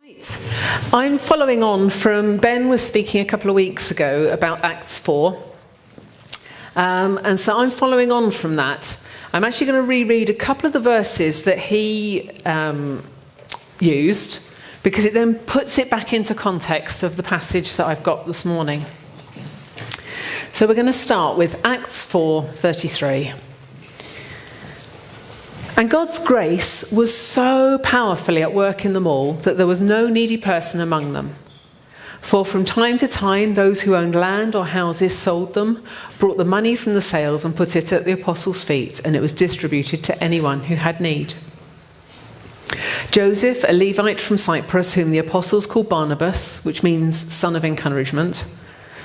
Right. I'm following on from Ben was speaking a couple of weeks ago about Acts 4. And so I'm following on from that. I'm actually going to reread a couple of the verses that he used, because it then puts it back into context of the passage that I've got this morning. So we're going to start with Acts 4:33. And God's grace was so powerfully at work in them all that there was no needy person among them. For from time to time, those who owned land or houses sold them, brought the money from the sales and put it at the apostles' feet, and it was distributed to anyone who had need. Joseph, a Levite from Cyprus, whom the apostles called Barnabas, which means son of encouragement,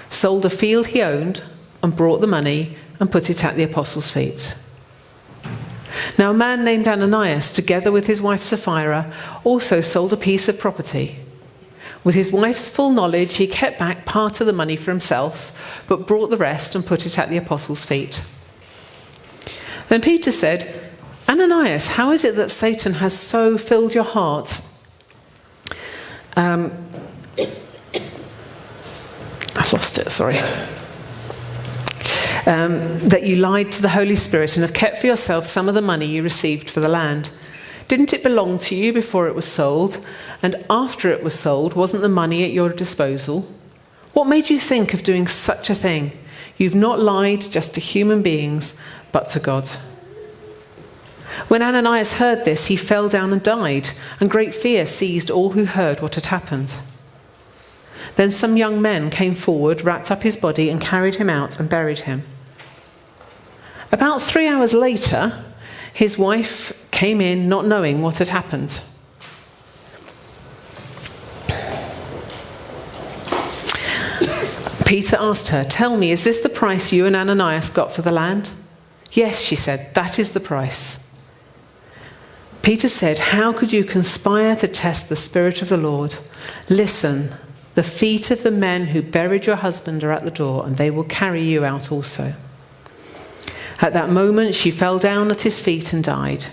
sold a field he owned and brought the money and put it at the apostles' feet. Now a man named Ananias, together with his wife Sapphira, also sold a piece of property. With his wife's full knowledge, he kept back part of the money for himself, but brought the rest and put it at the apostles' feet. Then Peter said, Ananias, how is it that Satan has so filled your heart? I've lost it, sorry. That you lied to the Holy Spirit and have kept for yourself some of the money you received for the land. Didn't it belong to you before it was sold? And after it was sold, wasn't the money at your disposal? What made you think of doing such a thing? You've not lied just to human beings, but to God. When Ananias heard this, he fell down and died, and great fear seized all who heard what had happened. Then some young men came forward, wrapped up his body, and carried him out and buried him. About 3 hours later, his wife came in, not knowing what had happened. Peter asked her, "Tell me, is this the price you and Ananias got for the land?" "Yes," she said, "that is the price." Peter said, "How could you conspire to test the Spirit of the Lord? Listen, the feet of the men who buried your husband are at the door, and they will carry you out also." At that moment, she fell down at his feet and died.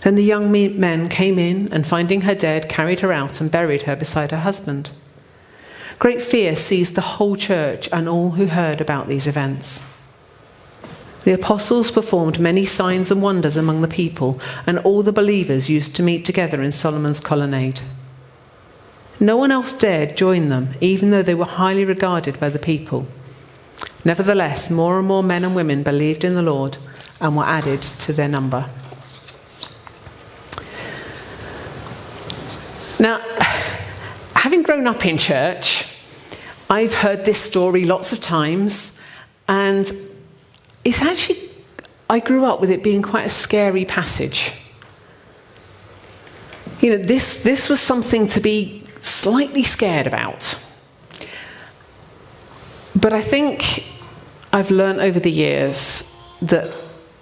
Then the young men came in, and finding her dead, carried her out and buried her beside her husband. Great fear seized the whole church and all who heard about these events. The apostles performed many signs and wonders among the people, and all the believers used to meet together in Solomon's colonnade. No one else dared join them, even though they were highly regarded by the people. Nevertheless, more and more men and women believed in the Lord and were added to their number. Now, having grown up in church, I've heard this story lots of times, and it's actually, I grew up with it being quite a scary passage. You know, this was something to be slightly scared about. But I think I've learned over the years that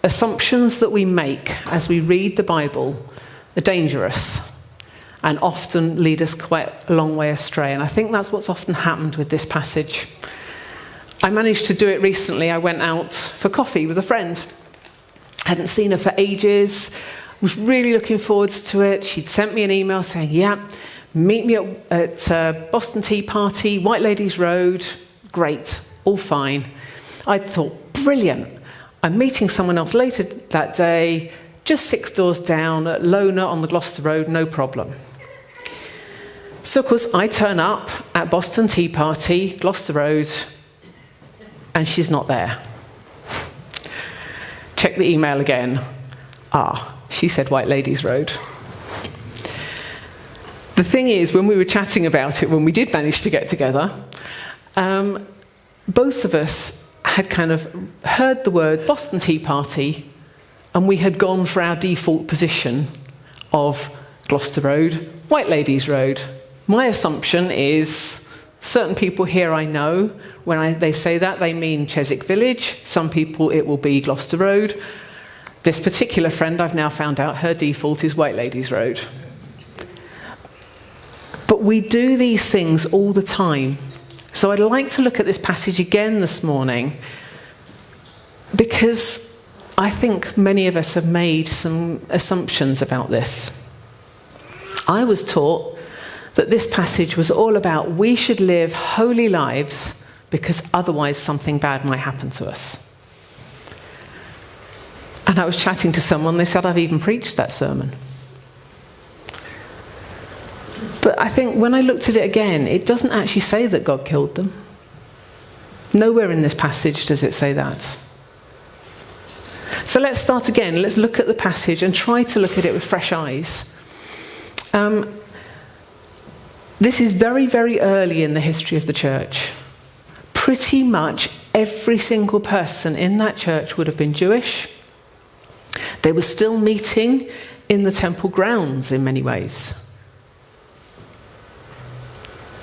assumptions that we make as we read the Bible are dangerous and often lead us quite a long way astray. And I think that's what's often happened with this passage. I managed to do it recently. I went out for coffee with a friend. Hadn't seen her for ages. Was really looking forward to it. She'd sent me an email saying, yeah, meet me at Boston Tea Party, White Ladies Road. Great, all fine. I thought, brilliant. I'm meeting someone else later that day, just 6 doors down at Lona on the Gloucester Road, no problem. So, of course, I turn up at Boston Tea Party, Gloucester Road, and she's not there. Check the email again. She said White Ladies Road. The thing is, when we were chatting about it, when we did manage to get together, both of us had kind of heard the word Boston Tea Party, and we had gone for our default position of Gloucester Road, White Ladies Road. My assumption is certain people here I know, when they say that, they mean Chiswick Village. Some people, it will be Gloucester Road. This particular friend, I've now found out, her default is White Ladies Road. But we do these things all the time. So I'd like to look at this passage again this morning, because I think many of us have made some assumptions about this. I was taught that this passage was all about we should live holy lives because otherwise something bad might happen to us. And I was chatting to someone, they said, I've even preached that sermon. But I think when I looked at it again, it doesn't actually say that God killed them. Nowhere in this passage does it say that. So let's start again. Let's look at the passage and try to look at it with fresh eyes. This is very, very early in the history of the church. Pretty much every single person in that church would have been Jewish. They were still meeting in the temple grounds in many ways.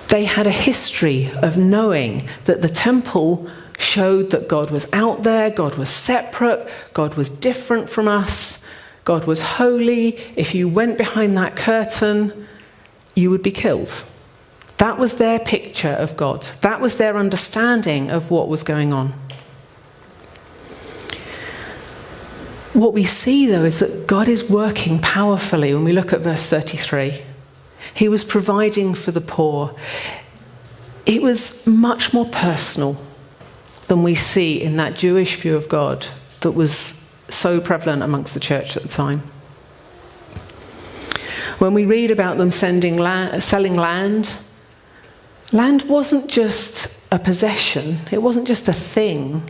They had a history of knowing that the temple showed that God was out there, God was separate, God was different from us, God was holy. If you went behind that curtain, you would be killed. That was their picture of God. That was their understanding of what was going on. What we see, though, is that God is working powerfully when we look at verse 33. He was providing for the poor. It was much more personal than we see in that Jewish view of God that was so prevalent amongst the church at the time. When we read about them selling land, land wasn't just a possession. It wasn't just a thing.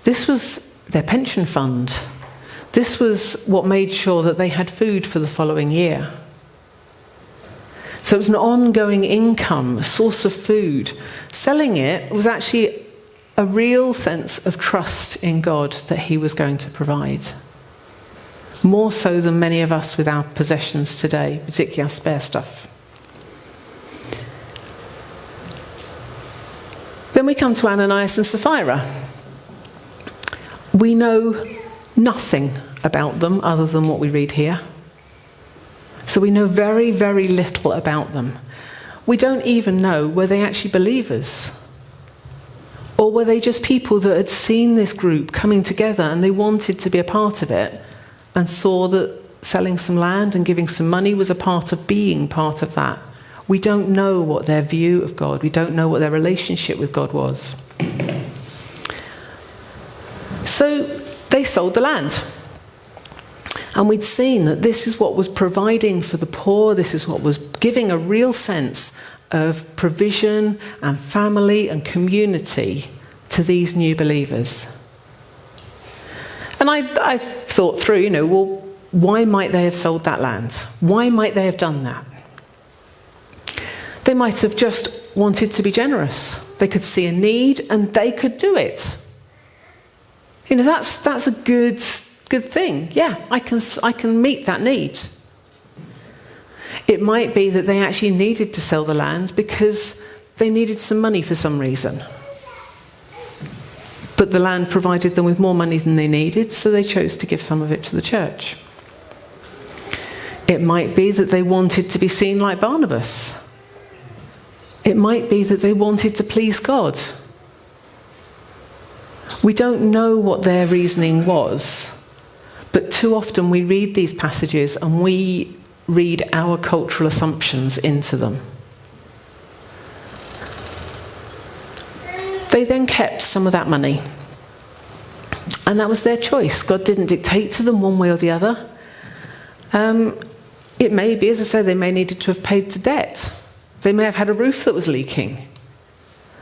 This was their pension fund. This was what made sure that they had food for the following year. So it was an ongoing income, a source of food. Selling it was actually a real sense of trust in God that he was going to provide. More so than many of us with our possessions today, particularly our spare stuff. Then we come to Ananias and Sapphira. We know nothing about them other than what we read here. So we know very, very little about them. We don't even know were they actually believers? Or were they just people that had seen this group coming together and they wanted to be a part of it and saw that selling some land and giving some money was a part of being part of that? We don't know what their view of God, we don't know what their relationship with God was. So they sold the land. And we'd seen that this is what was providing for the poor, this is what was giving a real sense of provision and family and community to these new believers. And I've thought through, well, why might they have sold that land? Why might they have done that? They might have just wanted to be generous. They could see a need and they could do it. That's a good thing. Yeah, I can meet that need. It might be that they actually needed to sell the land because they needed some money for some reason. But the land provided them with more money than they needed, so they chose to give some of it to the church. It might be that they wanted to be seen like Barnabas. It might be that they wanted to please God. We don't know what their reasoning was, but too often we read these passages and we read our cultural assumptions into them. They then kept some of that money. And that was their choice. God didn't dictate to them one way or the other. It may be, as I said, they may needed to have paid the debt. They may have had a roof that was leaking.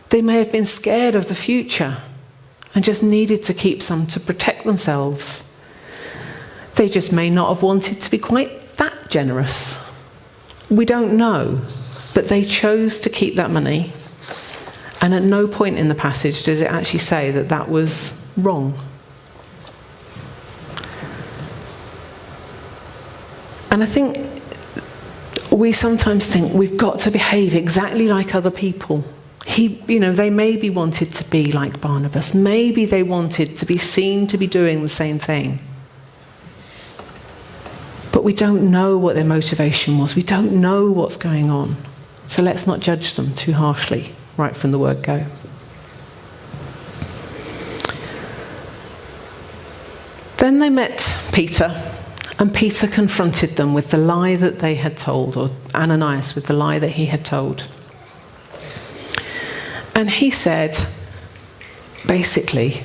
They may have been scared of the future and just needed to keep some to protect themselves. They just may not have wanted to be quite that generous. We don't know. But they chose to keep that money. And at no point in the passage does it actually say that that was wrong. And I think we sometimes think we've got to behave exactly like other people. They maybe wanted to be like Barnabas. Maybe they wanted to be seen to be doing the same thing. But we don't know what their motivation was. We don't know what's going on. So let's not judge them too harshly right from the word go. Then they met Peter And Peter confronted them with the lie that they had told, or Ananias with the lie that he had told. And he said, basically,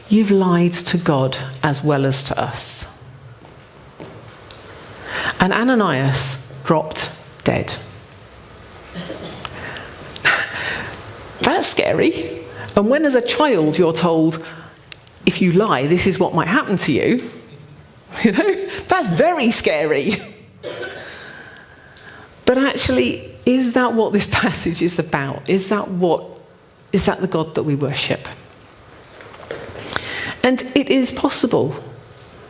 you've lied to God as well as to us. And Ananias dropped dead. That's scary. And when as a child you're told, if you lie, this is what might happen to you, that's very scary. But actually, is that what this passage is about? Is that the God that we worship? And it is possible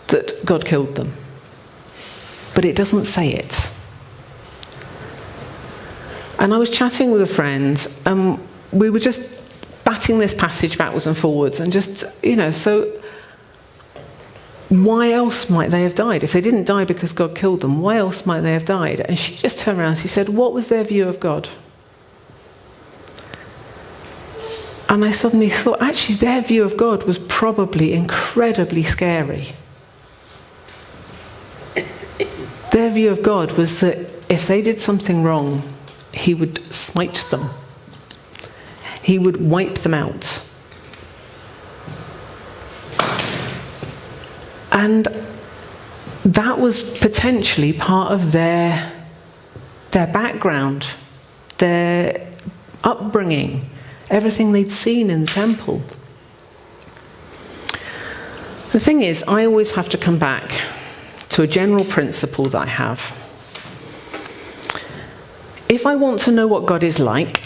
that God killed them, but it doesn't say it. And I was chatting with a friend, and we were just batting this passage backwards and forwards, and just, so why else might they have died? If they didn't die because God killed them, why else might they have died? And she just turned around and she said, what was their view of God? And I suddenly thought, actually, their view of God was probably incredibly scary. Their view of God was that if they did something wrong, he would smite them. He would wipe them out. And that was potentially part of their background, their upbringing, everything they'd seen in the temple. The thing is, I always have to come back to a general principle that I have. If I want to know what God is like,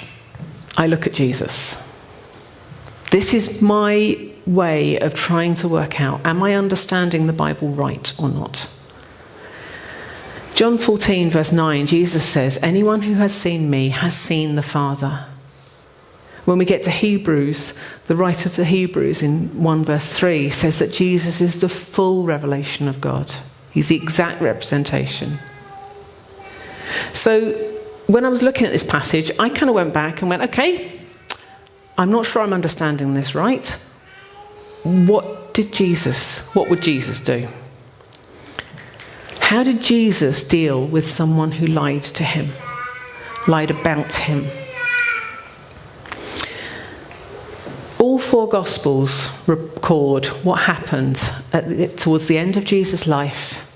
I look at Jesus. This is my way of trying to work out, am I understanding the Bible right or not? John 14 verse 9, Jesus says, anyone who has seen me has seen the Father. When we get to Hebrews, the writer to Hebrews in 1 verse 3 says that Jesus is the full revelation of God. He's the exact representation. So when I was looking at this passage, I kind of went back and went, okay, I'm not sure I'm understanding this right. What would Jesus do? How did Jesus deal with someone who lied to him, lied about him? All four Gospels record what happened towards the end of Jesus' life,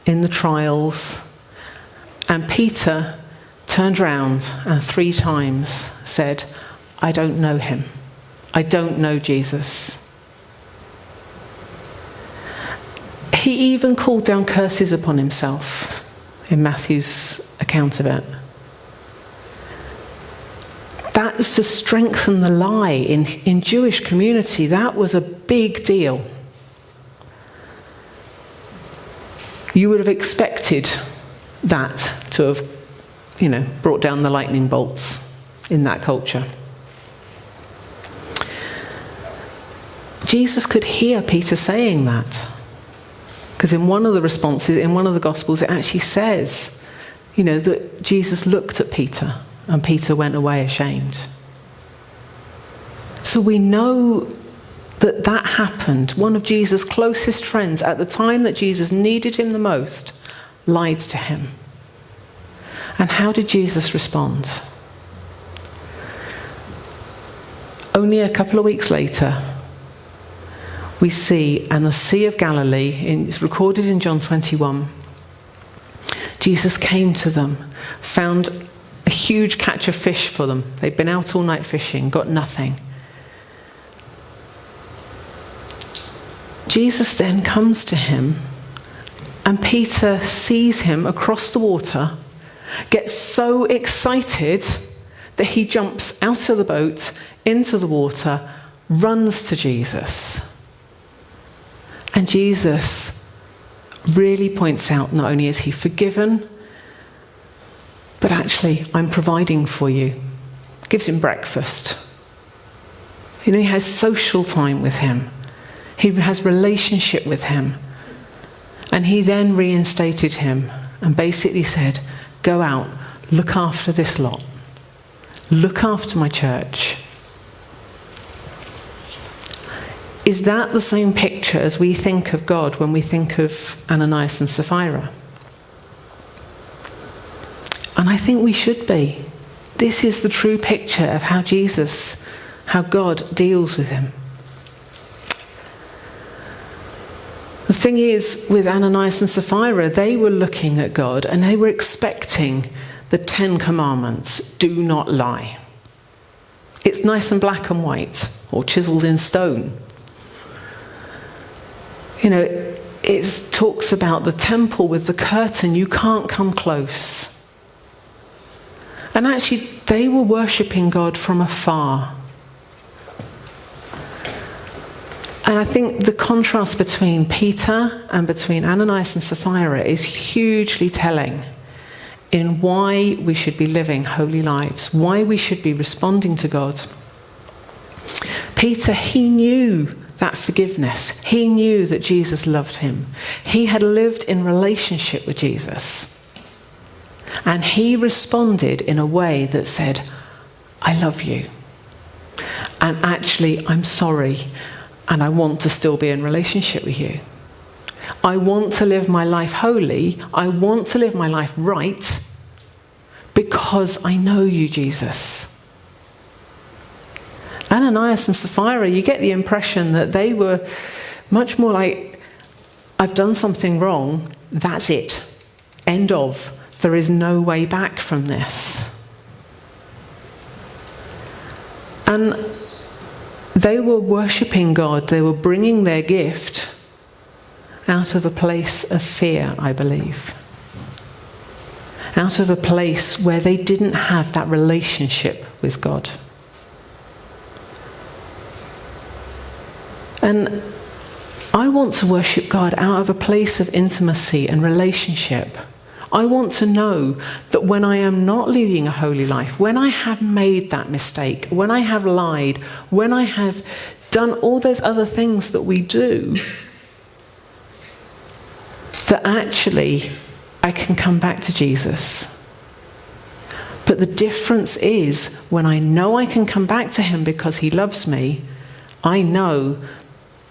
in the trials, and Peter turned round and 3 times said, I don't know him. I don't know Jesus. He even called down curses upon himself in Matthew's account of it. That's to strengthen the lie in Jewish community. That was a big deal. You would have expected that to have, brought down the lightning bolts in that culture. Jesus could hear Peter saying that. Because in one of the responses, in one of the Gospels, it actually says, that Jesus looked at Peter and Peter went away ashamed. So we know that happened. One of Jesus' closest friends at the time that Jesus needed him the most lied to him. And how did Jesus respond? Only a couple of weeks later, we see, and the Sea of Galilee, it's recorded in John 21, Jesus came to them, found a huge catch of fish for them. They'd been out all night fishing, got nothing. Jesus then comes to him, and Peter sees him across the water, gets so excited that he jumps out of the boat into the water, runs to Jesus. And Jesus really points out, not only is he forgiven, but actually, I'm providing for you. Gives him breakfast. He has social time with him. He has relationship with him. And he then reinstated him and basically said, go out, look after this lot. Look after my church. Is that the same picture as we think of God when we think of Ananias and Sapphira? And I think we should be. This is the true picture of how God deals with him. The thing is, with Ananias and Sapphira, they were looking at God and they were expecting the 10 Commandments. Do not lie. It's nice and black and white, or chiseled in stone. You know, it talks about the temple with the curtain. You can't come close. And actually, they were worshipping God from afar. And I think the contrast between Peter and between Ananias and Sapphira is hugely telling in why we should be living holy lives, why we should be responding to God. Peter, he knew that forgiveness. He knew that Jesus loved him. He had lived in relationship with Jesus. And he responded in a way that said, I love you. And actually, I'm sorry. And I want to still be in relationship with you. I want to live my life holy. I want to live my life right because I know you, Jesus. Ananias and Sapphira, you get the impression that they were much more like, I've done something wrong, that's it. End of. There is no way back from this. And they were worshipping God. They were bringing their gift out of a place of fear, I believe. Out of a place where they didn't have that relationship with God. And I want to worship God out of a place of intimacy and relationship. I want to know that when I am not leading a holy life, when I have made that mistake, when I have lied, when I have done all those other things that we do, that actually I can come back to Jesus. But the difference is when I know I can come back to him because he loves me, I know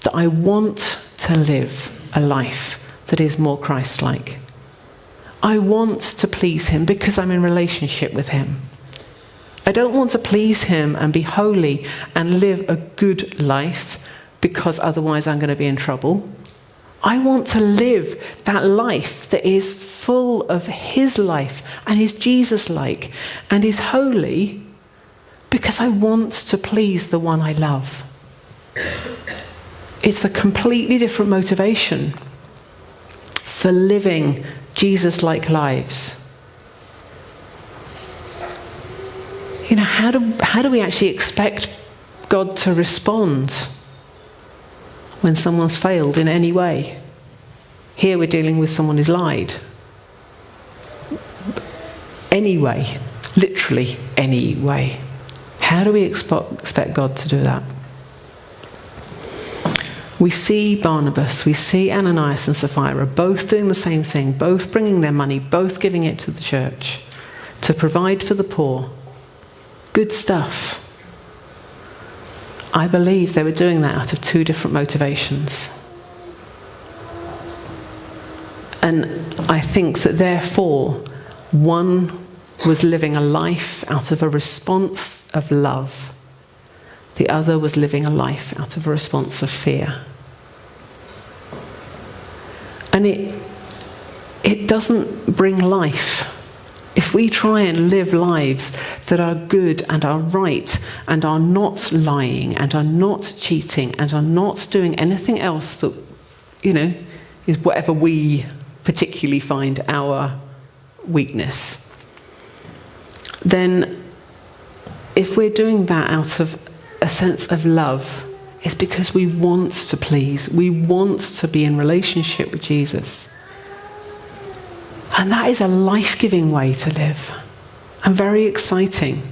that I want to live a life that is more Christ-like. I want to please him because I'm in relationship with him. I don't want to please him and be holy and live a good life because otherwise I'm going to be in trouble. I want to live that life that is full of his life and is Jesus-like and is holy because I want to please the one I love. It's a completely different motivation for living Jesus-like lives. You know, how do we actually expect God to respond when someone's failed in any way? Here we're dealing with someone who's lied. Anyway, literally any way. How do we expect God to do that? We see Barnabas, we see Ananias and Sapphira both doing the same thing, both bringing their money, both giving it to the church to provide for the poor. Good stuff. I believe they were doing that out of two different motivations. And I think that therefore, one was living a life out of a response of love. The other was living a life out of a response of fear. And it doesn't bring life. If we try and live lives that are good and are right and are not lying and are not cheating and are not doing anything else that, you know, is whatever we particularly find our weakness, then if we're doing that out of a sense of love, it's because we want to please. We want to be in relationship with Jesus. And that is a life-giving way to live. And very exciting.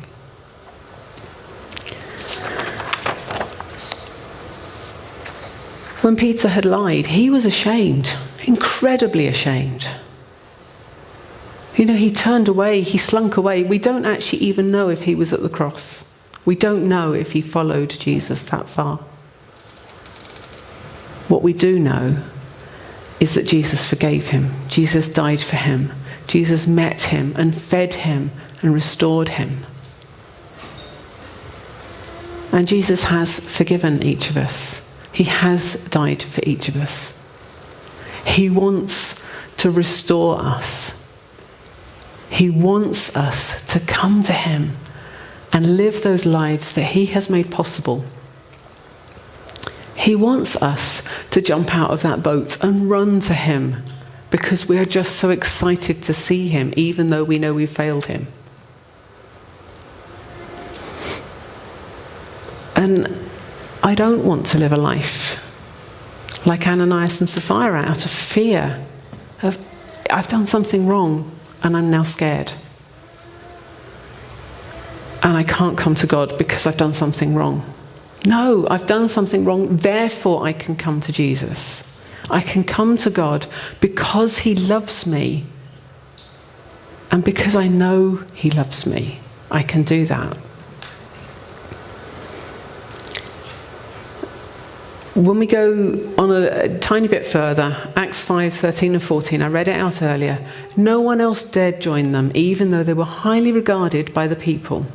When Peter had lied, he was ashamed. Incredibly ashamed. You know, he turned away, he slunk away. We don't actually even know if he was at the cross. We don't know if he followed Jesus that far. What we do know is that Jesus forgave him. Jesus died for him. Jesus met him and fed him and restored him. And Jesus has forgiven each of us. He has died for each of us. He wants to restore us. He wants us to come to him and live those lives that he has made possible. He wants us to jump out of that boat and run to him because we are just so excited to see him, even though we know we've failed him. And I don't want to live a life like Ananias and Sapphira out of fear of, I've done something wrong and I'm now scared. And I can't come to God because I've done something wrong. No, I've done something wrong, therefore I can come to Jesus. I can come to God because he loves me. And because I know he loves me, I can do that. When we go on a tiny bit further, Acts 5:13 and 14, I read it out earlier. No one else dared join them, even though they were highly regarded by the people.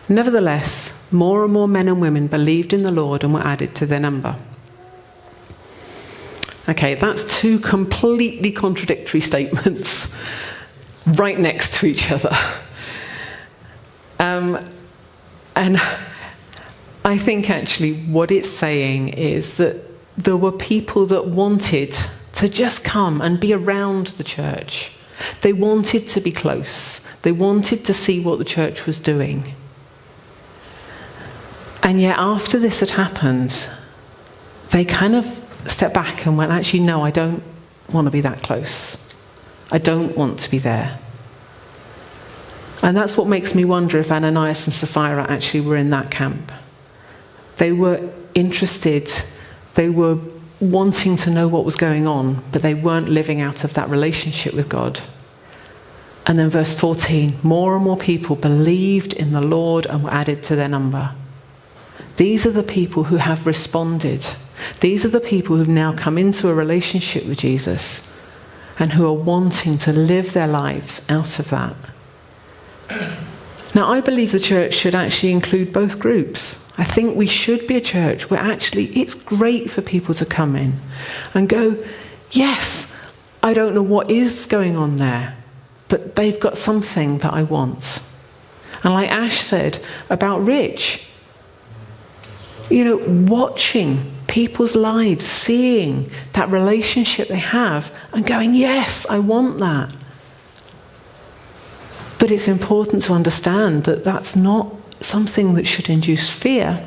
Nevertheless, more and more men and women believed in the Lord and were added to their number. Okay, that's two completely contradictory statements right next to each other. And I think actually what it's saying is that there were people that wanted to just come and be around the church. They wanted to be close. They wanted to see what the church was doing. And yet after this had happened, they kind of stepped back and went, actually, no, I don't want to be that close. I don't want to be there. And that's what makes me wonder if Ananias and Sapphira actually were in that camp. They were interested, they were wanting to know what was going on, but they weren't living out of that relationship with God. And then verse 14, more and more people believed in the Lord and were added to their number. These are the people who have responded. These are the people who've now come into a relationship with Jesus and who are wanting to live their lives out of that. Now, I believe the church should actually include both groups. I think we should be a church where actually it's great for people to come in and go, yes, I don't know what is going on there, but they've got something that I want. And like Ash said about Rich, you know, watching people's lives, seeing that relationship they have and going, yes, I want that. But it's important to understand that that's not something that should induce fear.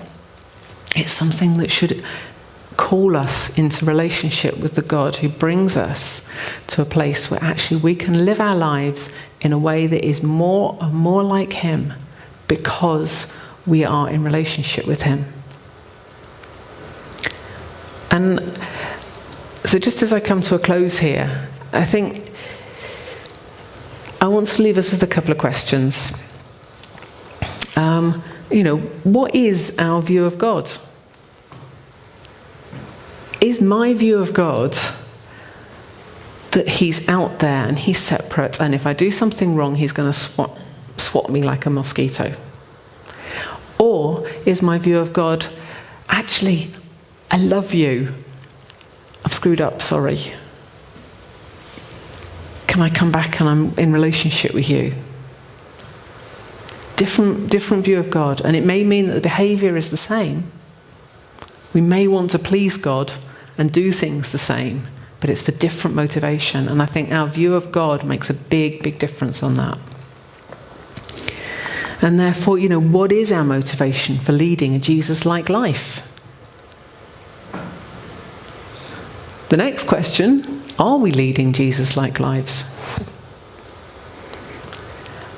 It's something that should call us into relationship with the God who brings us to a place where actually we can live our lives in a way that is more and more like him because we are in relationship with him. And so just as I come to a close here, I think I want to leave us with a couple of questions. What is our view of God? Is my view of God that he's out there and he's separate, and if I do something wrong, he's going to swat me like a mosquito? Or is my view of God, actually, I love you, I've screwed up, sorry. Can I come back and I'm in relationship with you? Different view of God. And it may mean that the behaviour is the same. We may want to please God and do things the same, but it's for different motivation. And I think our view of God makes a big, big difference on that. And therefore, what is our motivation for leading a Jesus-like life? The next question, are we leading Jesus-like lives?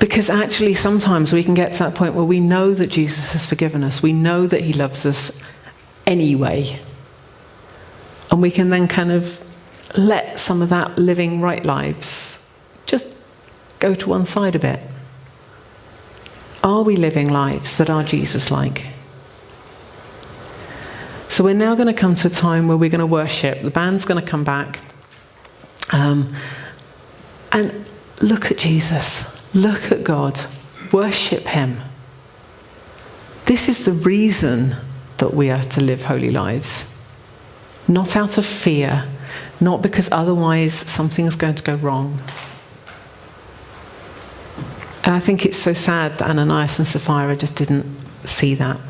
Because actually sometimes we can get to that point where we know that Jesus has forgiven us. We know that he loves us anyway. And we can then kind of let some of that living right lives just go to one side a bit. Are we living lives that are Jesus-like? So we're now going to come to a time where we're going to worship. The band's going to come back. And look at Jesus. Look at God. Worship him. This is the reason that we are to live holy lives. Not out of fear, not because otherwise something's going to go wrong. And I think it's so sad that Ananias and Sapphira just didn't see that.